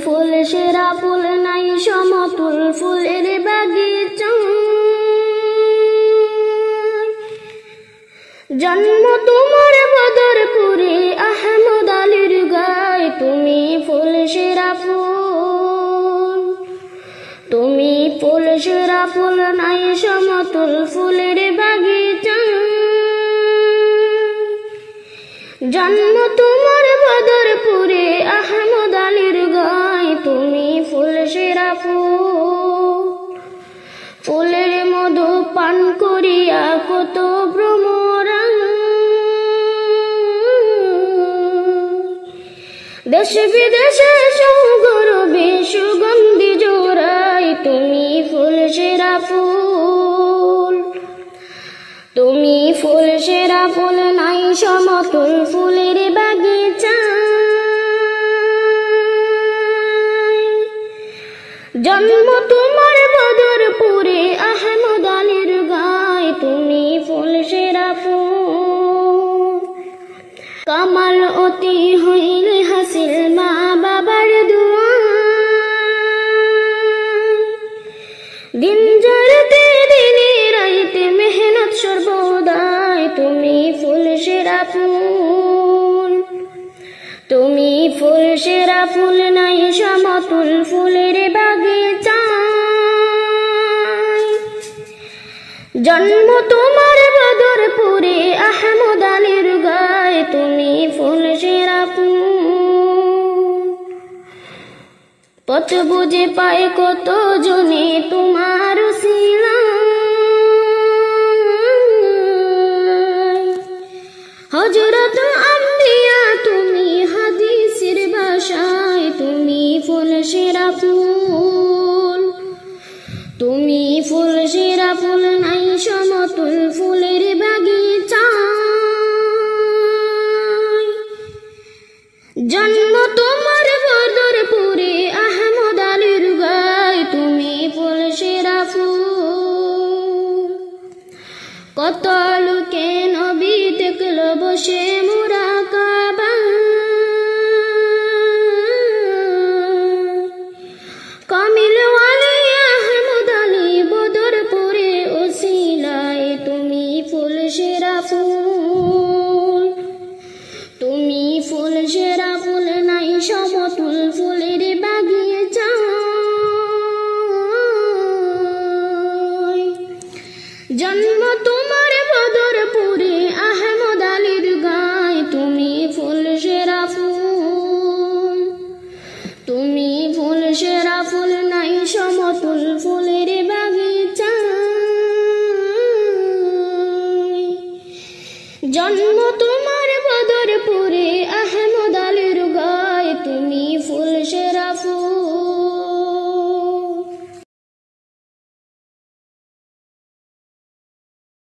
ফুল সেরা ফুল নাই সমতুল ফুলের বাগিচা জন্ম তোমার বদরপুরে আহমদ আলীর গায় তুমি ফুল সেরা ফুল তুমি ফুল সেরা ফুল নাই সমতুল ফুলের বাগিচা জন্ম তোমার বদরপুরে আহমদ আলীর গায় তুমি ফুল সেরা ফুল ফুলের মধু পান করিয়া কত ভ্রমরা দেশ বিদেশে সৌগরবে সুগন্ধি জোড়াই তুমি ফুল সেরা ফুল তুমি ফুল সেরা ফুল নাই সমতুল ফুলের বাগিচা জন্ম তোমার বদরপুরে আহমদ আলীর গায় তুমি ফুল সেরা ফুল কামাল অতি হইলে হাসিল মা বাবার দুয়া দিন জড়তে দিনে রাইতে মেহনত সর্বদাই তুমি ফুল সেরা ফুল তুমি ফুল সেরা ফুল নাই সমতুল ফুলের বাগিচা জন্ম তোমার বদরপুরে আহমদ আলীর গায় তুমি ফুল সেরা ফুল পথ বুঝে পায় কত জনে তোমার উসিলা হযরত আম্বিয়া তুমি হাদিসের ভাষায় তুমি ফুল সেরা ফুল তুমি ফুল সেরা ফুল নাই সমতুল ফুল